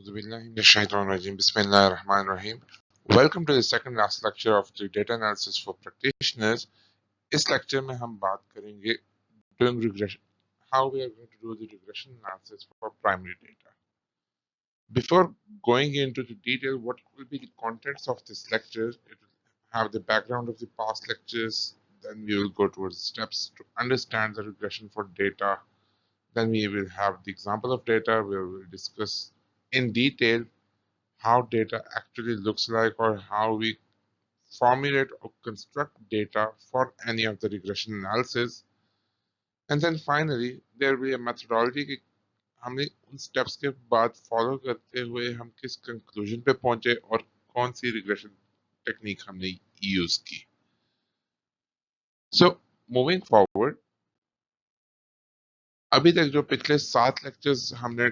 Bismillahirrahmanirrahim. Welcome to the second last lecture of the data analysis for practitioners. इस lecture में हम बात करेंगे doing regression, how we are going to do the regression analysis for primary data. Before going into the detail, what will be the contents of this lecture? It will have the background of the past lectures. Then we will go towards the steps to understand the regression for data. Then we will have the example of data. We will discuss in detail how data actually looks like or how we formulate or construct data for any of the regression analysis. And then finally, there will be a methodology कि हमने उन steps के बाद follow करते हुए हम किस conclusion पे पहुंचे और कौन सी regression technique हमने use की. So, moving forward, अभी तक जो पिछले 7 lectures हमने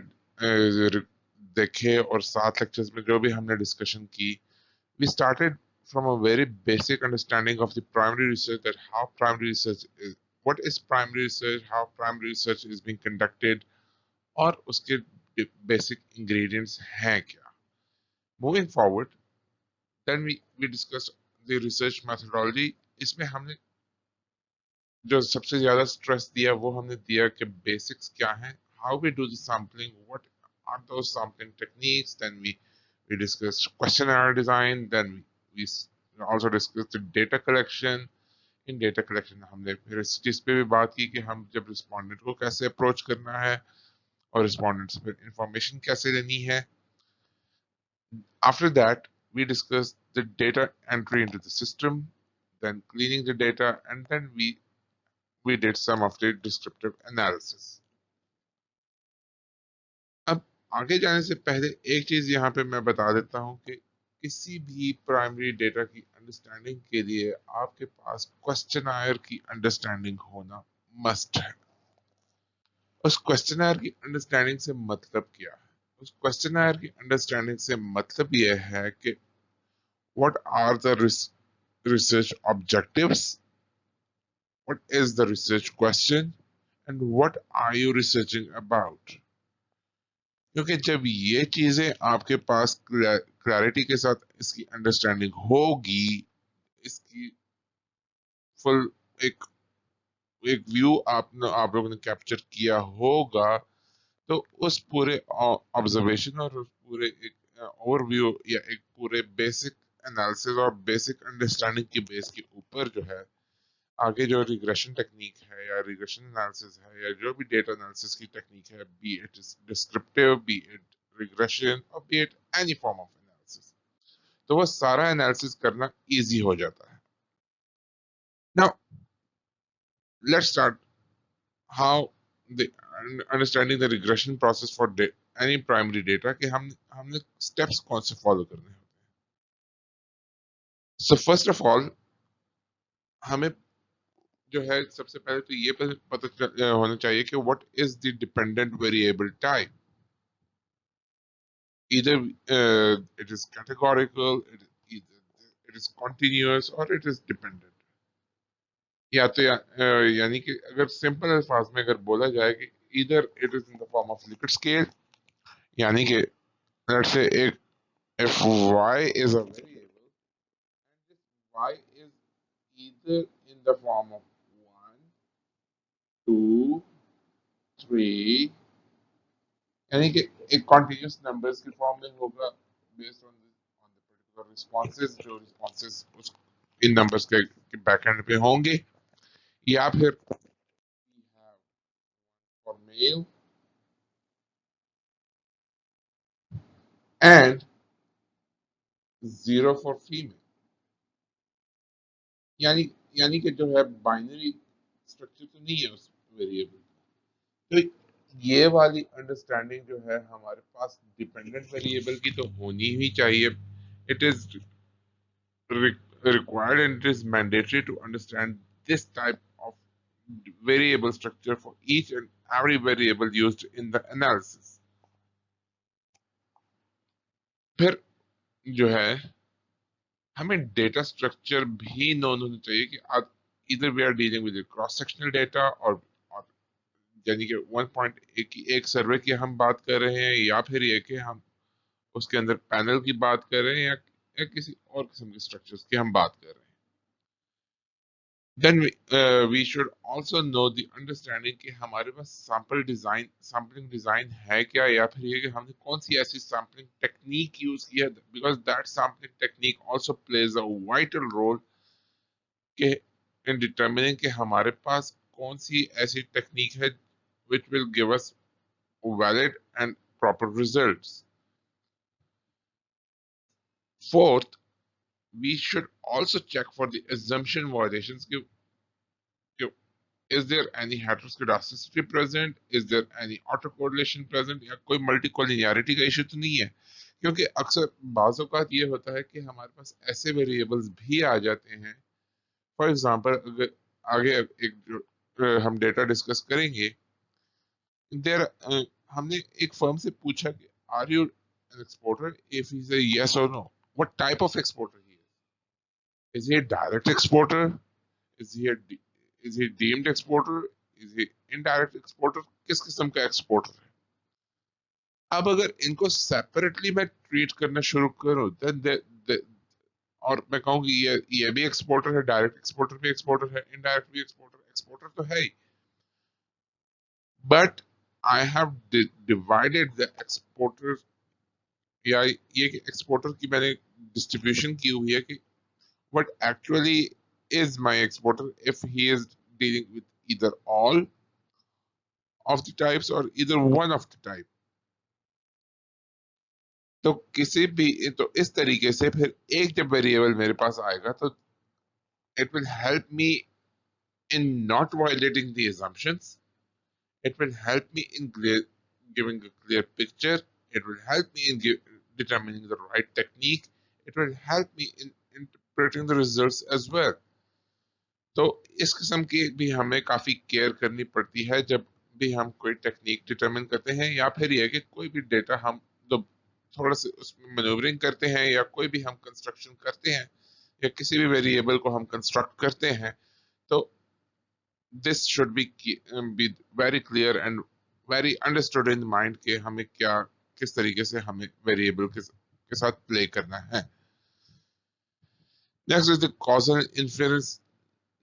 देखे और 7 lectures में जो भी हमने discussion की, we started from a very basic understanding of the primary research, that how primary research is, what is primary research, how primary research is being conducted, और उसके basic ingredients हैं क्या. Moving forward, then we discussed the research methodology. इसमें हमने जो सबसे ज्यादा stress दिया वो हमने दिया कि basics क्या हैं, how we do the sampling, what are those sampling techniques. Then we discussed questionnaire design. Then we also discussed the data collection. In data collection हमने फिर इस चीज पे भी बात की कि हम जब रिस्पोंडेंट को कैसे अप्रोच करना है और रिस्पोंडेंट से फिर इंफॉर्मेशन कैसे लेनी है. After that we discussed the data entry into the system, then cleaning the data, and then we did some of the descriptive analysis. अब आगे जाने से पहले एक चीज यहाँ पे मैं बता देता हूँ कि किसी भी प्राइमरी डेटा की अंडरस्टैंडिंग के लिए आपके पास क्वेश्चनायर की अंडरस्टैंडिंग होना मस्ट है. उस क्वेश्चनायर की अंडरस्टैंडिंग से मतलब क्या है? उस क्वेश्चनायर की अंडरस्टैंडिंग से मतलब यह है कि what are the research objectives, what is the research question, and what are you researching about. क्योंकि जब ये चीजें आपके पास क्लैरिटी के साथ इसकी अंडरस्टैंडिंग होगी, इसकी फुल एक व्यू आप लोगों ने कैप्चर किया होगा, तो उस पूरे ऑब्जर्वेशन और उस पूरे एक ओवरव्यू या एक पूरे बेसिक एनालिसिस और बेसिक अंडरस्टैंडिंग की बेस के ऊपर जो है आगे जो रिग्रेशन टेक्निक है या रिग्रेशन एनालिसिस है या जो भी डेटा एनालिसिस की टेक्निक है, be it is descriptive, be it regression और be it any form of analysis, तो वो सारा एनालिसिस करना इजी हो जाता है. Now let's start how the understanding the regression process for any primary data कि हमने steps कौन से follow करने होते हैं. So first of all, हमें जो है सबसे पहले तो ये पता होना चाहिए कि what is the dependent variable type. Either it is categorical, it is continuous, or it is dependent. या तो यानी कि अगर सिंपल अल्फाज में अगर बोला जाए कि either it is in the form of Likert scale, यानी कि let's say if y is a variable and this y is either in the form of 1, 2, 3, यानी कि एक continuous numbers के form में होगा based on the particular responses, जो responses उस इन numbers के backend पे होंगे, या फिर we have for male and 0 for female. यानी यानी कि जो है बाइनरी स्ट्रक्चर तो नहीं है उस वेरिएबल. तो ये वाली अंडरस्टैंडिंग जो है हमारे पास डिपेंडेंट वेरिएबल की तो होनी ही चाहिए. It is required and it is mandatory to understand this type of variable structure for each and every variable used in the analysis. फिर जो है हमें डेटा स्ट्रक्चर भी नोन होना चाहिए कि either we are dealing with cross sectional data और यानी कि 1.1 की एक सर्वे की हम बात कर रहे हैं, या फिर ये कि हम उसके अंदर पैनल की बात कर रहे हैं या किसी और किस्म के स्ट्रक्चर्स की हम बात कर रहे हैं। Then we should also know the understanding कि हमारे पास सैम्पलिंग डिजाइन है क्या, या फिर ये कि हमने कौन सी ऐसी सैम्पलिंग टेक्निक यूज की है, because that sampling technique also plays a vital role के इन डिटरमिनिंग कि हमारे पास कौन सी ऐसी टेक्निक है which will give us valid and proper results. Fourth, we should also check for the assumption violations. Is there any heteroscedasticity present? Is there any autocorrelation present? या कोई multicollinearity का issue तो नहीं है, क्योंकि अक्सर बाज़ औक़ात ये होता है कि हमारे पास ऐसे वेरिएबल्स भी आ जाते हैं। फॉर एग्जांपल, अगर आगे एक जो हम डेटा डिस्कस करेंगे, देर हमने एक फर्म से पूछा कि are you an exporter, if he से यस और no, what type of exporter he is he a direct exporter, is he a is he deemed exporter, is he indirect exporter, किस किस्म का एक्सपोर्टर है। अब अगर इनको सेपरेटली मैं ट्रीट करना शुरू करूं, देन और मैं कहूँ कि ये भी एक्सपोर्टर है, डायरेक्ट एक्सपोर्टर भी एक्सपोर्टर है, इनडायरेक्ट भी एक्सपोर्टर एक्सपोर्टर तो है ही, but I have divided the exporter, या ये एक्सपोर्टर की मैंने डिस्ट्रीब्यूशन की हुई है कि what actually is my exporter if he is dealing with either all of the types or either one of the type। तो किसी भी, तो इस तरीके से फिर एक जब वेरिएबल मेरे पास आएगा तो it will help me in not violating the assumptions, it will help me in giving a clear picture, it will help me in determining the right technique, it will help me in interpreting the results as well। तो इस किस्म की भी हमें काफी care करनी पड़ती है जब भी हम कोई टेक्निक डिटरमिन करते हैं, या फिर यह कि कोई भी डेटा हम तो थोड़ा सा उसमें मैन्यूवरिंग करते हैं, या कोई भी हम कंस्ट्रक्शन करते हैं, या किसी भी वेरिएबल को हम कंस्ट्रक्ट करते हैं, तो this should be very clear and very understood in mind कि हमें क्या, किस तरीके से हमें वेरिएबल के साथ प्ले करना है। Next is the causal influence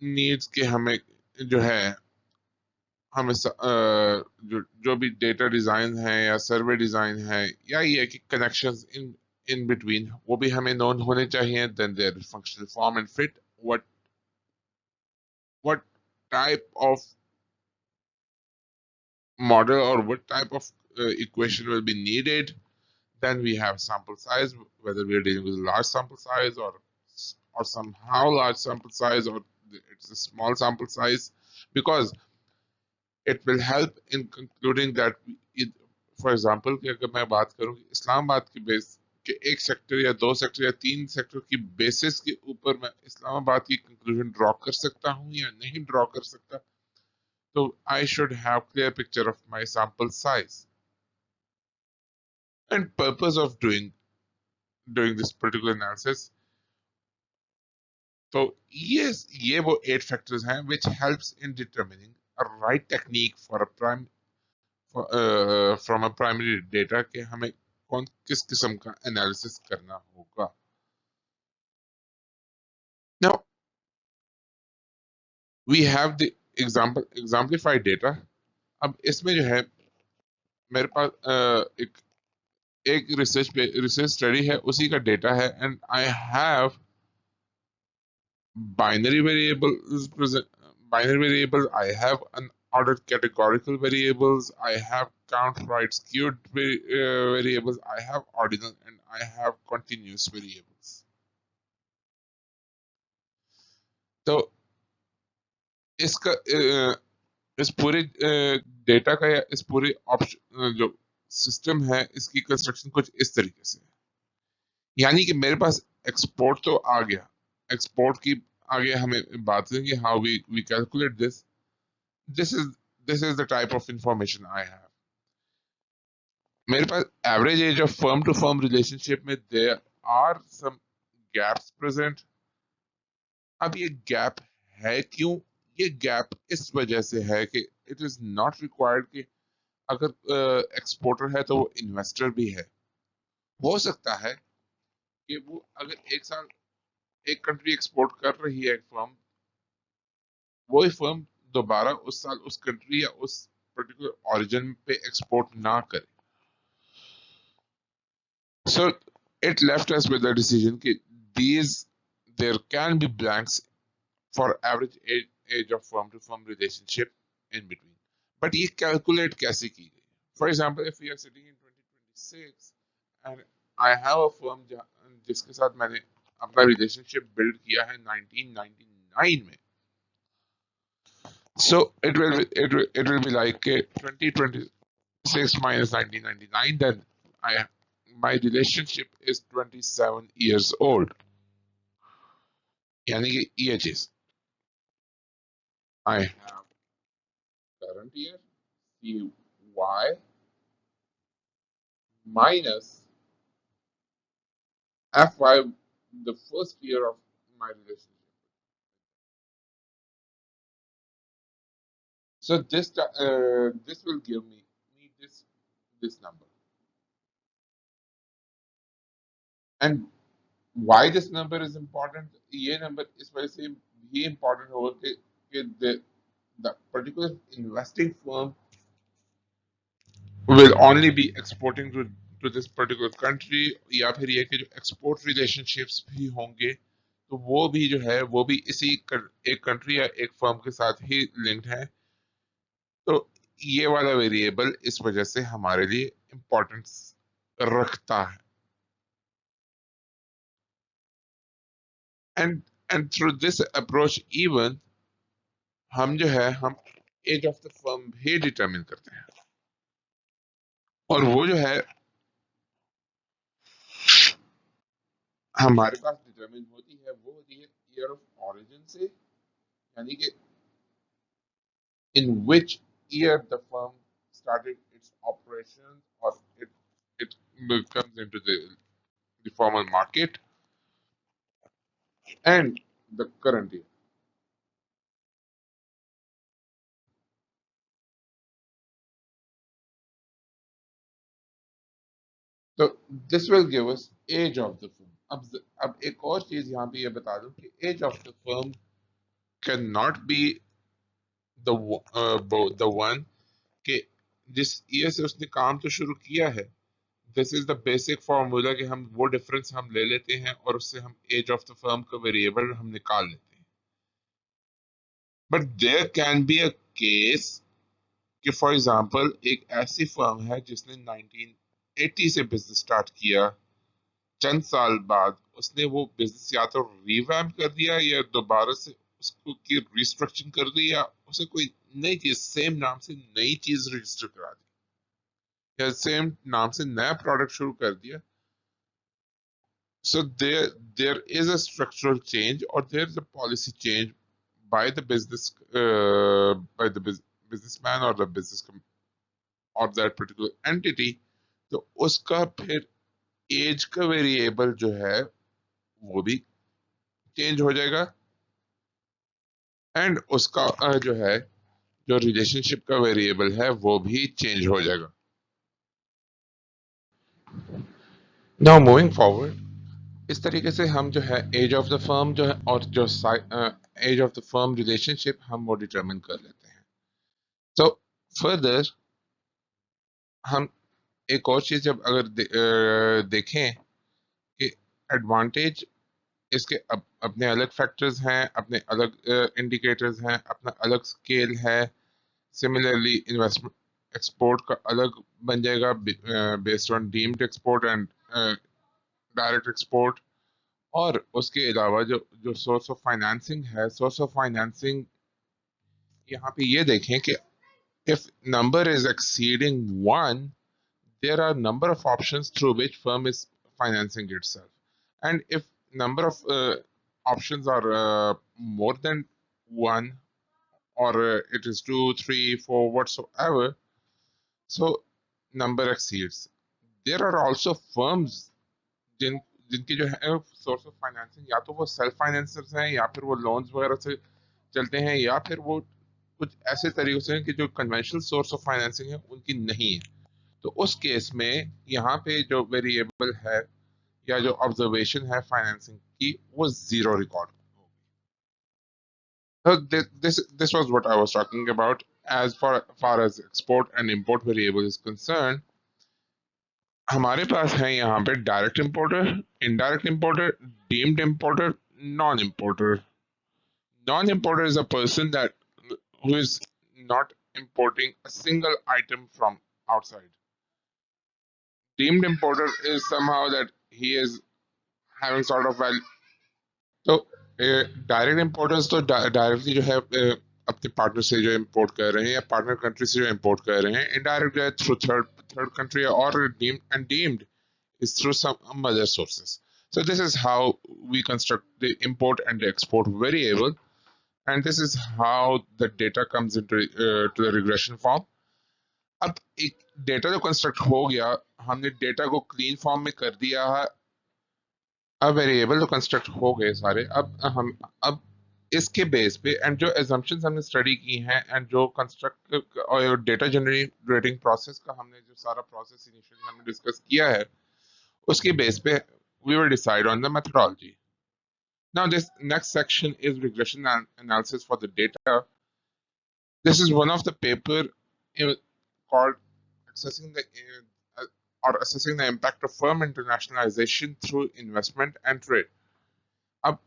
needs के हमें जो है, हमें जो भी डेटा डिजाइन है या सर्वे डिजाइन है, या ये कि कनेक्शंस इन बिटवीन वो भी हमें नोन होने चाहिए। Then there functional form and fit, what type of model or what type of equation will be needed। then we have sample size, whether we are dealing with a large sample size or somehow large sample size, or it's a small sample size, because it will help in concluding that for example कि अगर मैं बात करूं कि इस्लामाबाद के base के एक sector या दो सेक्टर या तीन सेक्टर की बेसिस के ऊपर मैं इस्लामाबाद की कंक्लूजन ड्रॉ कर सकता हूं या नहीं ड्रॉ कर सकता, तो I should have clear picture of my sample size and purpose of doing this particular analysis. तो ये वो 8 फैक्टर्स हैं which helps in determining a right technique for a prime from a primary data के हमें कौन किस किस्म का एनालिसिस करना होगा। Now we have the exemplified data. अब इसमें जो है मेरे पास एक रिसर्च स्टडी है, उसी का डेटा है, and I have binary variables present, binary variables, I have an ordered categorical variables, I have count right skewed variables, I have ordinal, and I have continuous variables। तो इसका इस पूरे data का या इस पूरे ऑप्शन जो सिस्टम है, इसकी कंस्ट्रक्शन कुछ इस तरीके से है। यानी कि मेरे पास एक्सपोर्ट तो आ गया, एक्सपोर्ट की आगे हमें बात करेंगे how we calculate this. This is this is the type of information I have. मेरे पास average age of firm to firm relationship में there are some gaps present. अब ये गैप है क्यों? ये गैप इस वजह से है कि इट इज नॉट रिक्वायर्ड कि अगर एक्सपोर्टर है तो वो इन्वेस्टर भी है। हो सकता है कि वो अगर एक साल एक कंट्री एक्सपोर्ट कर रही है एक फर्म, वही फर्म दोबारा उस साल उस कंट्री या उस पर्टिकुलर ओरिजिन पे एक्सपोर्ट ना करे. So it left us with the decision that there can be blanks for average age of firm to firm relationship in between. But ये calculate कैसे की गई? For example, if we are sitting in 2026 and I have a firm जिसके साथ मैंने अपना relationship build किया है 1999 में. So it will be like 2026 minus 1999, then I my relationship is 27 years old. यानी कि ये चीज I have current year CY minus FY, the first year of my relationship. So this will give me this number. And why this number is important? ये number इस वजह से ये important होगा कि the particular investing firm will only be exporting to this particular country, या फिर ये कि जो export relationships भी होंगे तो वो भी जो है वो भी एक कंट्री या एक फर्म के साथ ही लिंक्ड है. तो ये वाला वेरिएबल इस वजह से हमारे लिए इम्पोर्टेंस रखता है. And and through this approach even हम जो है हम एज ऑफ द फर्म भी डिटरमिन करते हैं. और वो जो है हमारे पास डिटरमिन होती है वो होती है ईयर ऑफ ऑरिजिन से, यानी कि in which year the firm started its operations or it comes into the formal market, and the current year. So this will give us age of the firm. अब एक और चीज यहाँ पे ये बता दूं कि age of the firm cannot be the one कि जिस ईयर से उसने काम तो शुरू किया है. This is the basic formula कि हम वो डिफरेंस हम ले लेते हैं और उससे हम एज ऑफ द फर्म का वेरिएबल हम निकाल लेते हैं. But there can be a case कि फॉर एग्जांपल एक ऐसी फर्म है जिसने 1980 से बिजनेस स्टार्ट किया, चंद साल बाद उसने वो बिजनेस या तो रिवैम्प कर दिया या दोबारा से उसको की रिस्ट्रक्चरिंग कर दी या उसे कोई नई चीज सेम नाम से नई चीज रजिस्टर करा दी या सेम नाम से नया प्रोडक्ट शुरू कर दिया. So there is a structural change or there is a policy change by the businessman or the or that particular entity. तो उसका फिर एज का वेरिएबल जो है वो भी चेंज हो जाएगा एंड उसका जो है जो रिलेशनशिप का वेरिएबल है वो भी चेंज हो जाएगा. नाउ मूविंग फॉरवर्ड, इस तरीके से हम जो है एज ऑफ द फर्म जो है और जो age of the firm relationship हम वो डिटरमिन कर लेते हैं. सो फर्दर हम एक और चीज जब अगर देखें कि एडवांटेज इसके अपने अलग फैक्टर्स हैं, अपने अलग इंडिकेटर्स हैं, अपना अलग स्केल है. सिमिलरली इन्वेस्टमेंट एक्सपोर्ट का अलग बन जाएगा based on deemed export and direct export. और उसके अलावा जो जो सोर्स ऑफ फाइनेंसिंग है, सोर्स ऑफ फाइनेंसिंग यहाँ पे ये देखें कि if number is exceeding 1, there are number of options through which firm is financing itself. And if number of options are more than 1 or it is 2, 3, 4 whatsoever, so number exceeds. There are also firms जिनकी जो है source of financing या तो वो self financiers हैं या फिर वो लोन्स वगैरह से चलते हैं या फिर वो कुछ ऐसे तरीकों से हैं कि जो कन्वेंशनल सोर्स ऑफ फाइनेंसिंग है उनकी नहीं है. तो उस केस में यहाँ पे जो वेरिएबल है या जो ऑब्जर्वेशन है फाइनेंसिंग की वो जीरो रिकॉर्ड होगी। So this was what I was talking about. As far as export and import variable is concerned, हमारे पास है यहाँ पे direct importer, indirect importer, deemed importer, non importer. Non importer is a person that who is not importing a single item from outside. Deemed importer is somehow that he is having sort of value. तो direct importers तो directly जो है अपने partner से जो import कर रहे हैं या पार्टनर कंट्री से जो इंपोर्ट कर रहे हैं. इनडायरेक्ट जो है थ्रू थर्ड कंट्री और deemed is through some other sources. So this is how we construct the import and the export variable, and this is how the data comes into to the regression form. अब एक data जो construct हो गया, हमने data को clean form में कर दिया है. अब वेरिएबल तो कंस्ट्रक्ट हो गए सारे. अब इसके बेस पे एंड जो एजम्पशंस हमने स्टडी की हैं एंड जो कंस्ट्रक्ट और डेटा जनरेटिंग प्रोसेस का हमने जो सारा प्रोसेस इनिशियली हमने डिस्कस किया है, उसके बेस पे we will decide on the methodology. Now this next section is regression analysis for the data. This is one of the paper called assessing the assessing the impact of firm internationalization through investment and trade. अब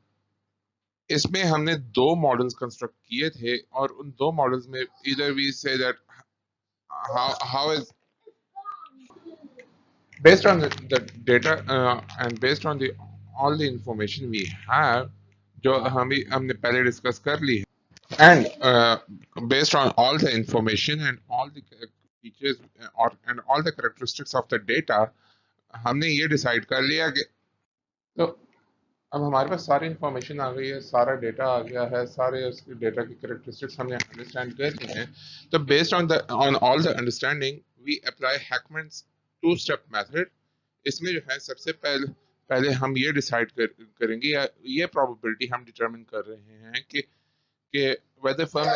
इसमें हमने दो models construct किए थे और उन दो models में either we say that how is based on the data and based on the all the information we have जो हमने पहले डिस्कस कर ली है and based on all the information and all the features and all the characteristics of the data हमने ये decide कर लिया कि तो अब हमारे पास सारी इंफॉर्मेशन आ गई है, सारा डेटा आ गया है, सारे उसके डेटा की कैरेक्टरिस्टिक्स हमने अंडरस्टैंड कर ली हैं. तो based on all the understanding we apply Heckman's two step method. इसमें जो है सबसे पहले हम ये डिसाइड करेंगे या ये प्रोबेबिलिटी हम डिटरमिन कर रहे हैं कि whether firm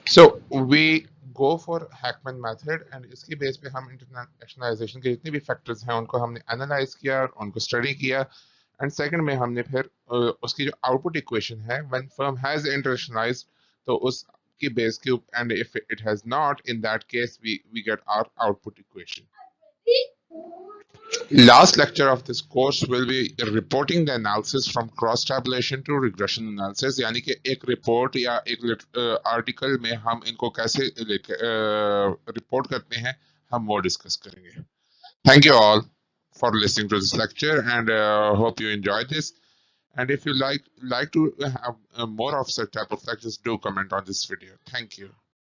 So we go for Hackman method and इसकी बेस पे हम इंटरनेशनलाइजेशन के जितने भी फैक्टर्स हैं उनको हमने एनालाइज किया, उनको स्टडी किया एंड सेकंड में हमने फिर उसकी जो आउटपुट इक्वेशन है व्हेन फर्म हैज इंटरनेशनलाइज्ड तो उसकी बेस के and if it has not in that case we get our output equation. Last lecture of this course will be reporting the analysis from cross tabulation to regression analysis. यानी कि एक report या एक article में हम इनको कैसे report करते हैं हम वो डिस्कस करेंगे. Thank you all for listening to this lecture and hope you enjoyed this. And if you like to have more of such type of lectures, do comment on this video. Thank you.